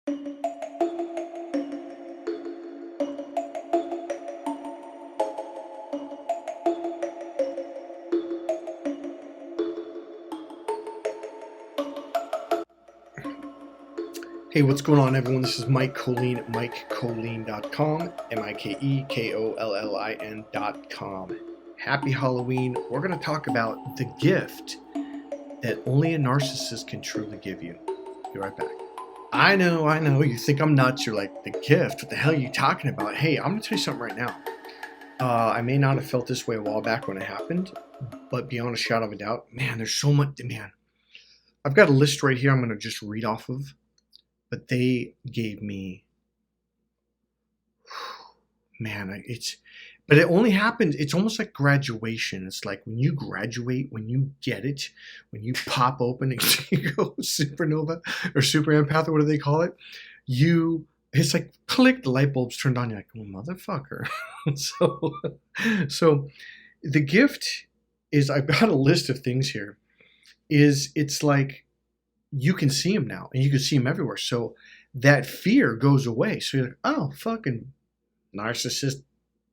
Hey, what's going on, everyone? This is Mike Colleen at MikeColleen.com, MikeKollin.com. Happy Halloween. We're going to talk about the gift that only a narcissist can truly give you. Be right back. I know. You think I'm nuts. You're like, the gift? What the hell are you talking about? Hey, I'm going to tell you something right now. I may not have felt this way a while back when it happened, but beyond a shadow of a doubt, man, there's so much, man. I've got a list right here I'm going to just read off of. But they gave me, man, but it only happened, it's almost like graduation. It's like when you graduate, when you get it, when you pop open and you go supernova or super empath or what do they call it? It's like click, the light bulbs turned on. You're like, oh, motherfucker. So the gift is, I've got a list of things here, it's like, you can see him now and you can see him everywhere. So that fear goes away. So you're like, oh, fucking narcissist,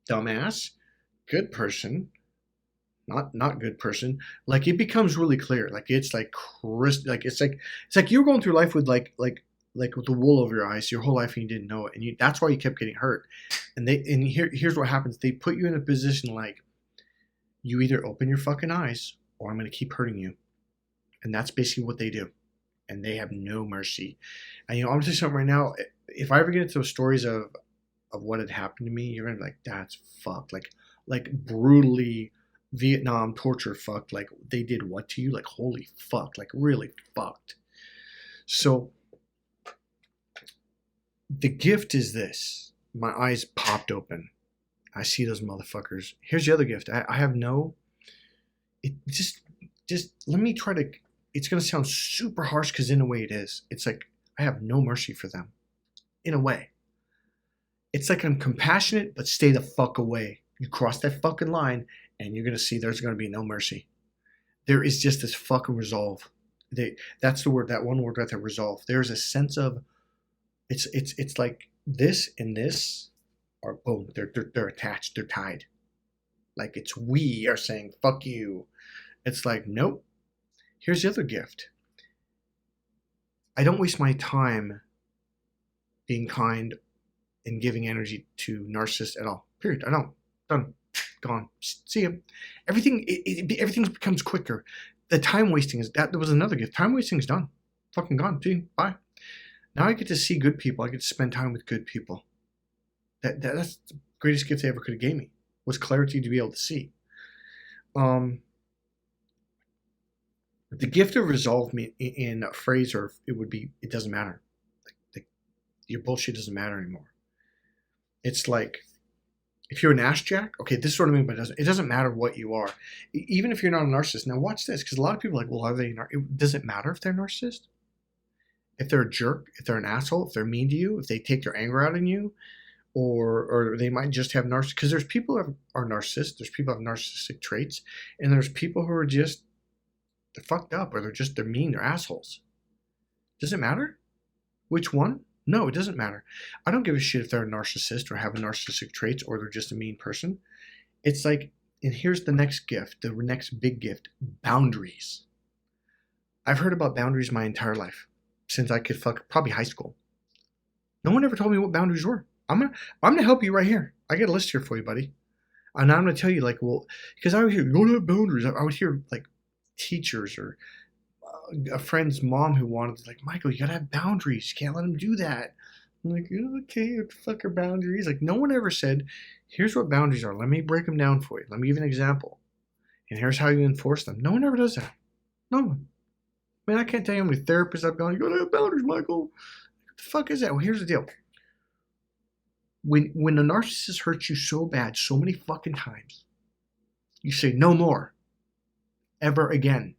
dumbass, good person, not good person. Like it becomes really clear. Like it's like it's like you're going through life with like with the wool over your eyes your whole life and you didn't know it. And that's why you kept getting hurt. And here's what happens. They put you in a position like you either open your fucking eyes or I'm going to keep hurting you. And that's basically what they do. And they have no mercy. And I'm gonna tell you something right now. If I ever get into those stories of what had happened to me, you're gonna be like, that's fucked. Like brutally Vietnam torture fucked. Like they did what to you? Like holy fuck. Like really fucked. So the gift is this. My eyes popped open. I see those motherfuckers. Here's the other gift. I have no. It just let me try to. It's going to sound super harsh because in a way it is. It's like I have no mercy for them. In a way. It's like I'm compassionate, but stay the fuck away. You cross that fucking line and you're going to see there's going to be no mercy. There is just this fucking resolve. That's the word, that one word right there, resolve. There's a sense of, it's like this and this are boom. They're attached. They're tied. Like it's we are saying, fuck you. It's like, nope. Here's the other gift. I don't waste my time being kind and giving energy to narcissists at all. Period. I don't. Done. Gone. See ya. Everything becomes quicker. The time wasting is that. There was another gift. Time wasting is done. Fucking gone. See. Bye. Now I get to see good people. I get to spend time with good people. That's the greatest gift they ever could have gave me. Was clarity to be able to see. The gift of resolve me in a phrase, or it would be, it doesn't matter. Like your bullshit doesn't matter anymore. It's like, if you're an ass jack, okay, this is what I mean, but it doesn't matter what you are. Even if you're not a narcissist. Now watch this, because a lot of people are like, well, are they, does it matter if they're a narcissist? If they're a jerk, if they're an asshole, if they're mean to you, if they take their anger out on you, or they might just have narcissist, because there's people who are narcissists, there's people who have narcissistic traits, and there's people who are just, they're fucked up, or they're mean, they're assholes. Does it matter? Which one? No, it doesn't matter. I don't give a shit if they're a narcissist or have a narcissistic traits or they're just a mean person. It's like, and here's the next gift, the next big gift, boundaries. I've heard about boundaries my entire life, since I could probably high school. No one ever told me what boundaries were. I'm gonna help you right here. I got a list here for you, buddy. And I'm gonna tell you, like, well, because I would hear, you don't have boundaries. I would hear, like, teachers or a friend's mom who wanted, like, Michael, you gotta have boundaries. You can't let them do that. I'm like, okay, what the fuck are boundaries? Like, no one ever said, here's what boundaries are. Let me break them down for you. Let me give you an example. And here's how you enforce them. No one ever does that. No one. Man, I can't tell you how many therapists I've gone, you gotta have boundaries, Michael. What the fuck is that? Well, here's the deal. When a narcissist hurts you so bad, so many fucking times, you say, no more. Ever again.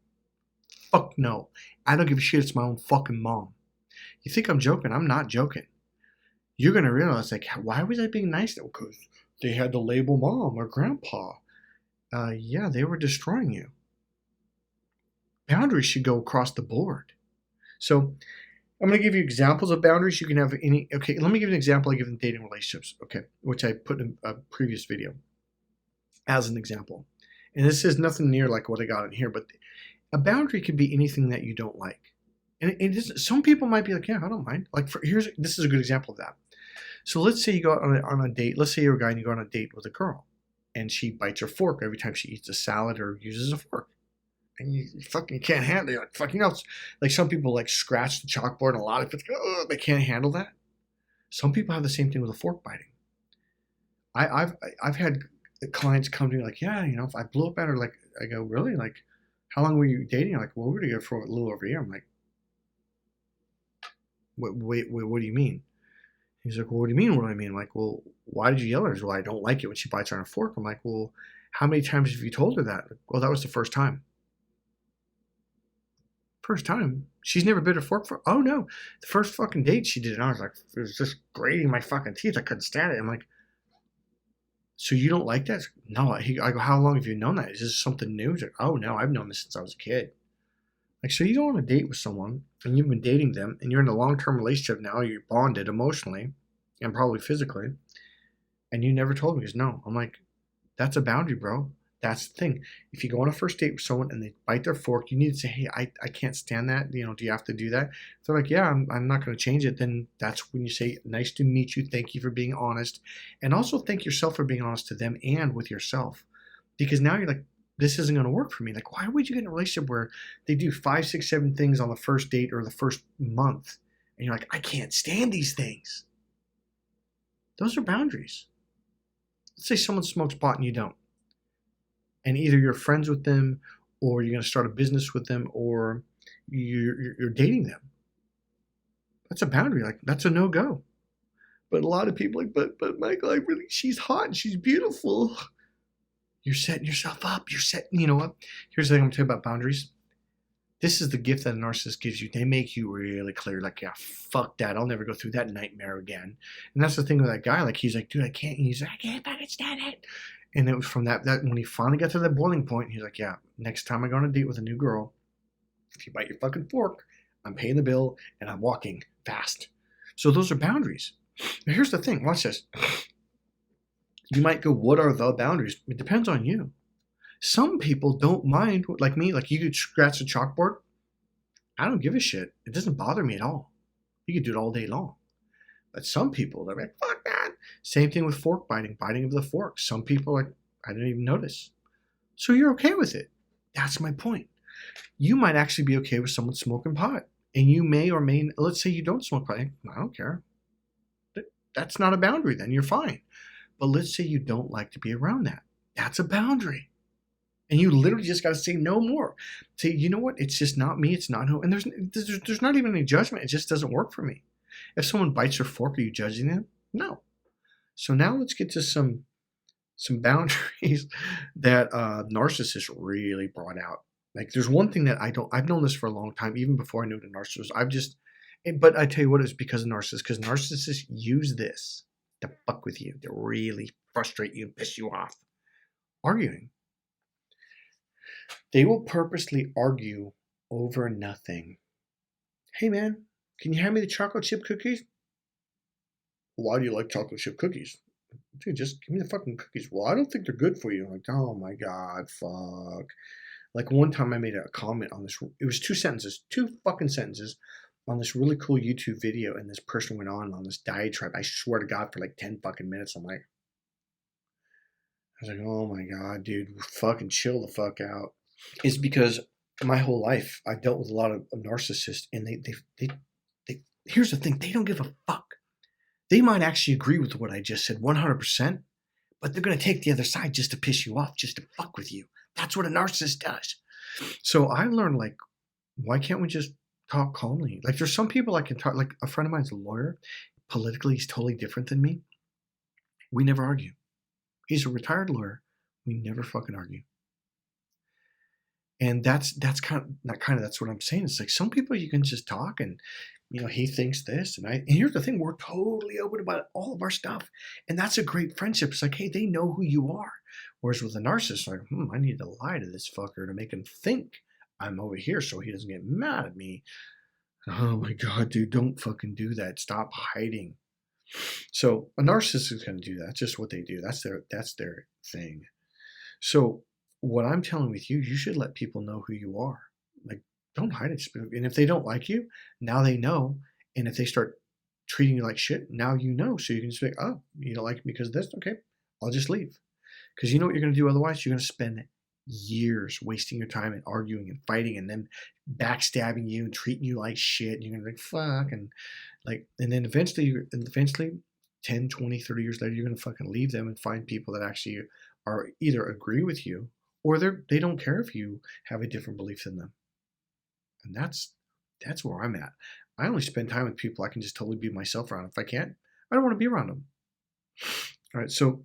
Fuck no. I don't give a shit. It's my own fucking mom. You think I'm joking? I'm not joking. You're going to realize, like, why was I being nice? Because they had to label mom or grandpa. Yeah, they were destroying you. Boundaries should go across the board. So I'm going to give you examples of boundaries. You can have any. Okay, let me give you an example I give in dating relationships. Okay, which I put in a previous video as an example. And this is nothing near like what I got in here, but a boundary could be anything that you don't like. And some people might be like, yeah, I don't mind. Like, this is a good example of that. So let's say you go out on a date. Let's say you're a guy and you go on a date with a girl, and she bites her fork every time she eats a salad or uses a fork. And you fucking can't handle it. Like, fucking else. Like, some people like scratch the chalkboard, and a lot of people, they can't handle that. Some people have the same thing with a fork biting. I've had clients come to me like, yeah, if I blew up at her, like, I go, really? Like, how long were you dating? I'm like, well, we were together for a little over a year. I'm like, wait, what do you mean? He's like, well, what do you mean? What do I mean? I'm like, well, why did you yell at her? Well, I don't like it when she bites on a fork. I'm like, well, how many times have you told her that? Well, that was the first time. First time? She's never bit a fork for? Oh, no. The first fucking date she did it. I was like, it was just grating my fucking teeth. I couldn't stand it. I'm like, so you don't like that? No. I go, how long have you known that? Is this something new? He's like, oh, no, I've known this since I was a kid. Like, so you go on a date with someone, and you've been dating them, and you're in a long-term relationship now, you're bonded emotionally, and probably physically, and you never told me. He goes, no. I'm like, that's a boundary, bro. That's the thing. If you go on a first date with someone and they bite their fork, you need to say, hey, I can't stand that. Do you have to do that? If they're like, yeah, I'm not going to change it. Then that's when you say, nice to meet you. Thank you for being honest. And also thank yourself for being honest to them and with yourself. Because now you're like, this isn't going to work for me. Like, why would you get in a relationship where they do 5, 6, 7 things on the first date or the first month? And you're like, I can't stand these things. Those are boundaries. Let's say someone smokes pot and you don't. And either you're friends with them, or you're going to start a business with them, or you're dating them. That's a boundary. Like, that's a no-go. But a lot of people are like, but Michael, she's hot and she's beautiful. You're setting yourself up. You know what? Here's the thing I'm going to tell you about boundaries. This is the gift that a narcissist gives you. They make you really clear, like, yeah, fuck that. I'll never go through that nightmare again. And that's the thing with that guy. Like, he's like, dude, I can't. He's like, I can't fucking stand it. And it was from that when he finally got to that boiling point, he's like, yeah, next time I go on a date with a new girl, if you bite your fucking fork, I'm paying the bill and I'm walking fast. So those are boundaries. Now here's the thing. Watch this. You might go, what are the boundaries? It depends on you. Some people don't mind, like me, like you could scratch the chalkboard. I don't give a shit. It doesn't bother me at all. You could do it all day long. But some people, they're like, fuck that. Same thing with fork biting of the fork. Some people are like, I didn't even notice. So you're okay with it. That's my point. You might actually be okay with someone smoking pot. And you may or may, let's say you don't smoke pot. I don't care. That's not a boundary then. You're fine. But let's say you don't like to be around that. That's a boundary. And you literally just got to say no more. Say, you know what? It's just not me. It's not who. And there's not even any judgment. It just doesn't work for me. If someone bites your fork, are you judging them? No. So now let's get to some boundaries that narcissists really brought out. Like, there's one thing that I've known this for a long time, even before I knew the narcissist. But I tell you what, it's because of narcissists. Because narcissists use this to fuck with you, to really frustrate you and piss you off. Arguing. They will purposely argue over nothing. Hey man, can you hand me the chocolate chip cookies? Why do you like chocolate chip cookies? Dude, just give me the fucking cookies. Well, I don't think they're good for you. I'm like, oh my God, fuck. Like, one time I made a comment on this. It was 2 fucking sentences on this really cool YouTube video. And this person went on this diatribe. I swear to God, for like 10 fucking minutes. I was like, oh my God, dude, fucking chill the fuck out. It's because my whole life I've dealt with a lot of narcissists, and they here's the thing, they don't give a fuck. They might actually agree with what I just said 100%, but they're going to take the other side just to piss you off, just to fuck with you. That's what a narcissist does. So I learned, like, why can't we just talk calmly? Like, there's some people I can talk, like a friend of mine's a lawyer. Politically, he's totally different than me. We never argue. He's a retired lawyer. We never fucking argue. And that's what I'm saying. It's like, some people you can just talk and, he thinks this. And here's the thing, we're totally open about all of our stuff. And that's a great friendship. It's like, hey, they know who you are. Whereas with a narcissist, like, I need to lie to this fucker to make him think I'm over here so he doesn't get mad at me. Oh my God, dude, don't fucking do that. Stop hiding. So a narcissist is going to do that. That's just what they do. That's their thing. So what I'm telling with you, you should let people know who you are. Like, don't hide it. And if they don't like you, now they know. And if they start treating you like shit, now you know. So you can just be like, oh, you don't like me because of this? Okay, I'll just leave. Because you know what you're going to do otherwise? You're going to spend years wasting your time and arguing and fighting and then backstabbing you and treating you like shit. And you're going to be like, fuck. And then eventually 10, 20, 30 years later, you're going to fucking leave them and find people that actually are either agree with you or they don't care if you have a different belief than them. And that's where I'm at. I only spend time with people I can just totally be myself around. If I can't, I don't want to be around them. All right. So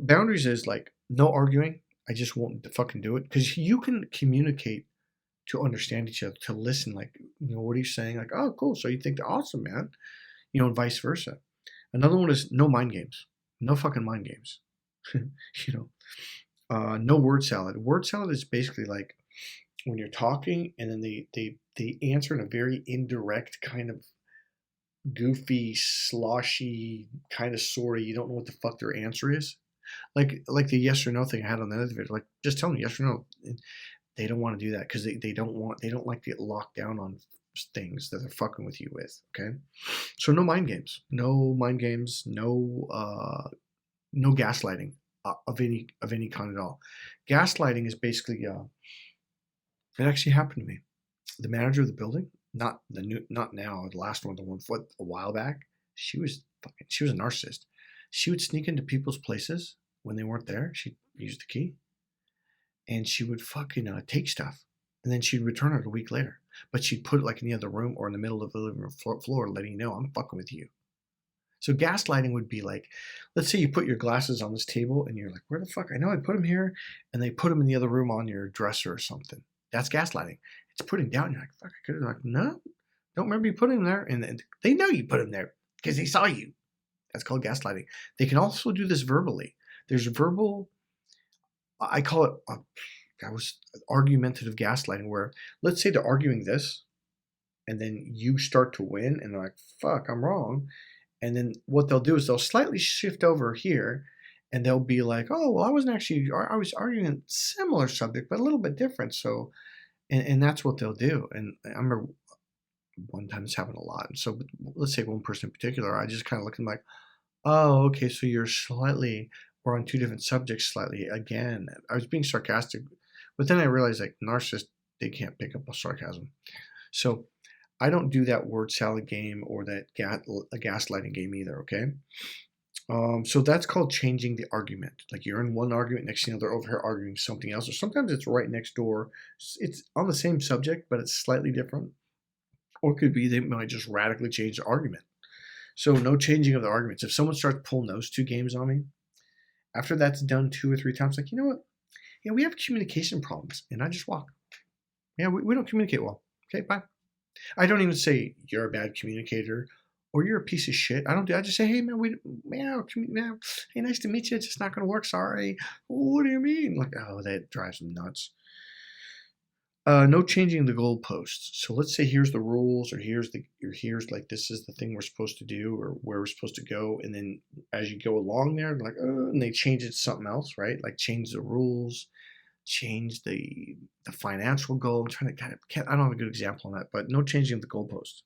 boundaries is like no arguing. I just won't fucking do it because you can communicate to understand each other, to listen. Like, what are you saying? Like, oh, cool. So you think they're awesome, man. And vice versa. Another one is no mind games. No fucking mind games. No word salad. Word salad is basically like when you're talking and then they answer in a very indirect kind of goofy, sloshy, kind of sort of, you don't know what the fuck their answer is. Like the yes or no thing I had on the other video. Like, just tell them yes or no. They don't want to do that because they don't like to get locked down on things that they're fucking with you with. Okay, so no mind games, no gaslighting of any kind at all. Gaslighting is basically it actually happened to me. The manager of the building, not now, the last one, the one a while back, she was a narcissist. She would sneak into people's places when they weren't there. She'd use the key and she would fucking take stuff, and then she'd return it a week later. But she'd put it like in the other room or in the middle of the living room floor, letting you know I'm fucking with you. So gaslighting would be like, let's say you put your glasses on this table and you're like, where the fuck? I know I put them here, and they put them in the other room on your dresser or something. That's gaslighting. It's putting down. You're like, fuck, I could have. Like, no, don't remember you putting them there, and they know you put them there because they saw you. That's called gaslighting. They can also do this verbally. There's verbal. I call it. Argumentative gaslighting, where let's say they're arguing this, and then you start to win, and they're like, fuck, I'm wrong. And then what they'll do is they'll slightly shift over here and they'll be like, oh, well, I was arguing a similar subject, but a little bit different. So, and that's what they'll do. And I remember one time this happened a lot. And so let's say one person in particular, I just kind of looked at them like, oh, okay, so we're on two different subjects slightly. Again, I was being sarcastic, but then I realized like narcissists, they can't pick up a sarcasm. So I don't do that word salad game or that a gaslighting game either, okay? So that's called changing the argument. Like you're in one argument, next thing you know, they're over here arguing something else, or sometimes it's right next door. It's on the same subject, but it's slightly different. Or it could be they might just radically change the argument. So no changing of the arguments. If someone starts pulling those two games on me, after that's done 2 or 3 times, like, you know what? Yeah, we have communication problems, and I just walk. Yeah, we don't communicate well. Okay, bye. I don't even say you're a bad communicator or you're a piece of shit. I just say, hey man, hey, nice to meet you. It's just not going to work. Sorry. What do you mean? Like, oh, that drives them nuts. No changing the goalposts. So let's say here's the rules, or here's like this is the thing we're supposed to do, or where we're supposed to go, and then as you go along there, like, and they change it to something else, right? Like change the rules, change the financial goal. I'm trying to I don't have a good example on that, but no changing of the goalposts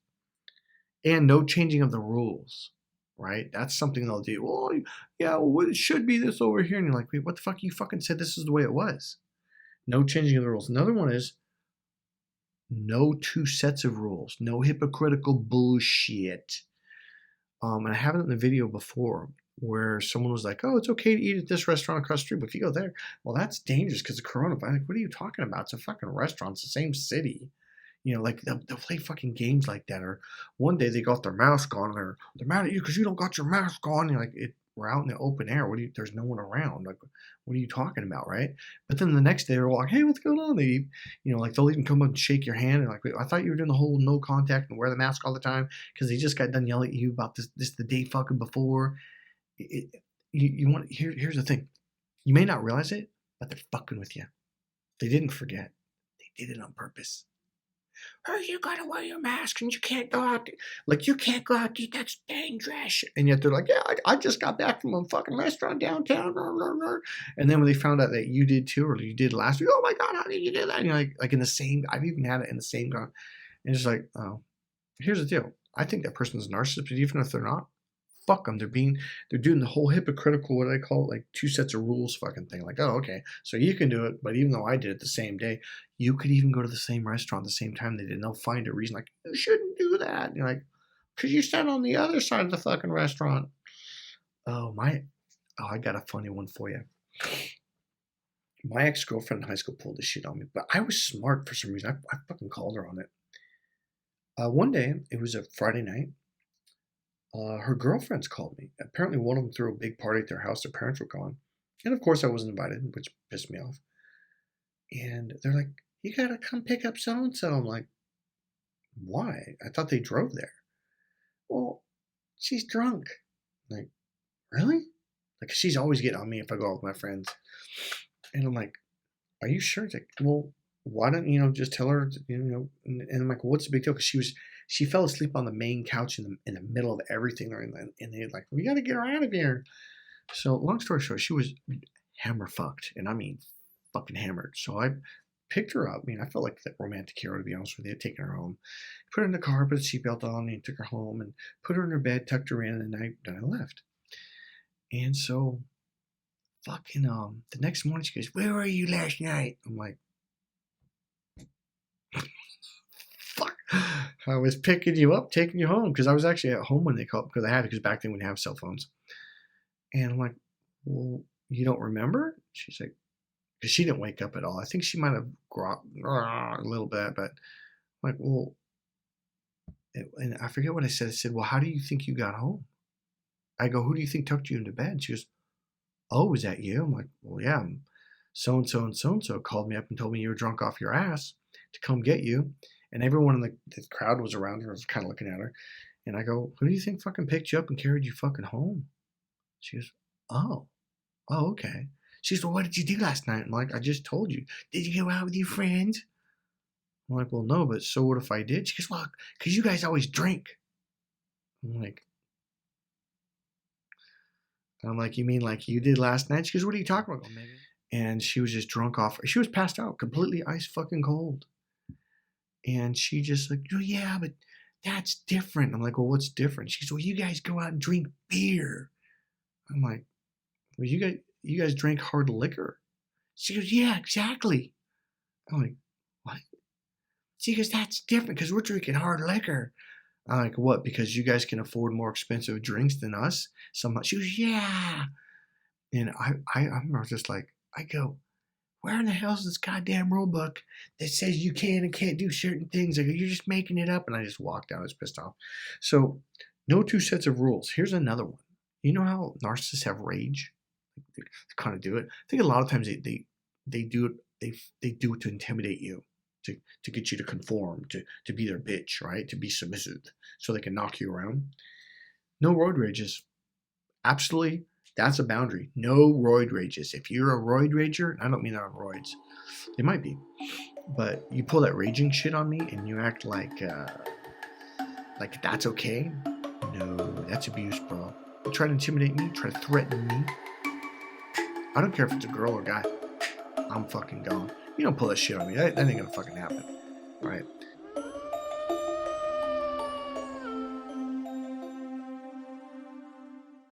and no changing of the rules, right? That's something they'll do. Well, yeah, well, it should be this over here, and you're like, wait, what the fuck? You fucking said this is the way it was. No changing of the rules. Another one is no 2 sets of rules. No hypocritical bullshit. And I have it in the video before where someone was like, oh, it's okay to eat at this restaurant across the street, but if you go there, well, that's dangerous because of coronavirus. Like, what are you talking about? It's a fucking restaurant. It's the same city. Like they'll play fucking games like that. Or one day they got their mask on, or they're mad at you because you don't got your mask on. You're like, we're out in the open air. There's no one around. Like, what are you talking about, right? But then the next day they're like, hey, what's going on? They, like they'll even come up and shake your hand and like, wait, I thought you were doing the whole no contact and wear the mask all the time because they just got done yelling at you about this the day fucking before. Here's the thing. You may not realize it, but they're fucking with you. They didn't forget. They did it on purpose. "Oh, you gotta wear your mask and you can't go out. Like, you can't go out. That's dangerous." And yet they're like, "Yeah, I just got back from a fucking restaurant downtown." And then when they found out that you did too, or you did last week, "Oh my God, how did you do that?" And you're like in the same, I've even had it in the same con. And it's like, oh, here's the deal. I think that person's a narcissist, but even if they're not, fuck them. They're doing the whole hypocritical, what do I call it, like two sets of rules fucking thing. Like, oh, okay, so you can do it, but even though I did it the same day, you could even go to the same restaurant the same time they did. And they'll find a reason, like, you shouldn't do that. And you're like, because you sat on the other side of the fucking restaurant. I got a funny one for you. My ex-girlfriend in high school pulled this shit on me, but I was smart for some reason. I fucking called her on it. One day, it was a Friday night. Her girlfriends called me. Apparently, one of them threw a big party at their house. Their parents were gone. And of course, I wasn't invited, which pissed me off. And they're like, "You gotta come pick up so-and-so." I'm like, "Why? I thought they drove there." "Well, she's drunk." I'm like, "Really?" Like, she's always getting on me if I go out with my friends. And I'm like, "Are you sure?" It's like, "Well, why don't just tell her, And I'm like, "What's the big deal?" Because she fell asleep on the main couch in the middle of everything, and they're like, "We got to get her out of here." So long story short, she was hammer fucked, and I mean fucking hammered. So I picked her up. I mean, I felt like the romantic hero, to be honest with you. I'd taken her home, put her in the car, put a seatbelt on, and took her home, and put her in her bed, tucked her in, and then I left. And so fucking the next morning she goes, "Where were you last night?" I'm like, fuck. I was picking you up, taking you home, because I was actually at home when they called, because I had to, because back then we didn't have cell phones. And I'm like, "Well, you don't remember?" She's like, because she didn't wake up at all. I think she might have grown a little bit, but I'm like, "Well," and I forget what I said. I said, "Well, how do you think you got home?" I go, "Who do you think tucked you into bed?" She goes, "Oh, was that you?" I'm like, "Well, yeah. So-and-so and so-and-so called me up and told me you were drunk off your ass to come get you." And everyone in the crowd was around her. I was kind of looking at her. And I go, "Who do you think fucking picked you up and carried you fucking home?" She goes, "Oh, okay." She goes, "Well, what did you do last night?" I'm like, "I just told you." "Did you go out with your friends?" I'm like, "Well, no, but so what if I did?" She goes, "Well, because you guys always drink." I'm like, "You mean like you did last night?" She goes, "What are you talking about?" And she was just drunk off. She was passed out, completely ice fucking cold. And she just like, "Oh, yeah, but that's different." I'm like, "Well, what's different?" She goes, "Well, you guys go out and drink beer." I'm like, "Well, you guys drink hard liquor." She goes, "Yeah, exactly." I'm like, "What?" She goes, "That's different because we're drinking hard liquor." I'm like, "What? Because you guys can afford more expensive drinks than us?" Somehow she goes, "Yeah." And I remember just like, I go, "Where in the hell is this goddamn rule book that says you can and can't do certain things?" I go, "You're just making it up." And I just walked out. I was pissed off. So, no two sets of rules. Here's another one. You know how narcissists have rage? They kind of do it. I think a lot of times they do it. They do it to intimidate you, to get you to conform, to be their bitch, right? To be submissive, so they can knock you around. No roid rages. Absolutely, that's a boundary. No roid rages. If you're a roid rager, I don't mean on roids. It might be, but you pull that raging shit on me and you act like that's okay. No, that's abuse, bro. You try to intimidate me, try to threaten me. I don't care if it's a girl or guy. I'm fucking gone. You don't pull that shit on me. That ain't gonna fucking happen. All right.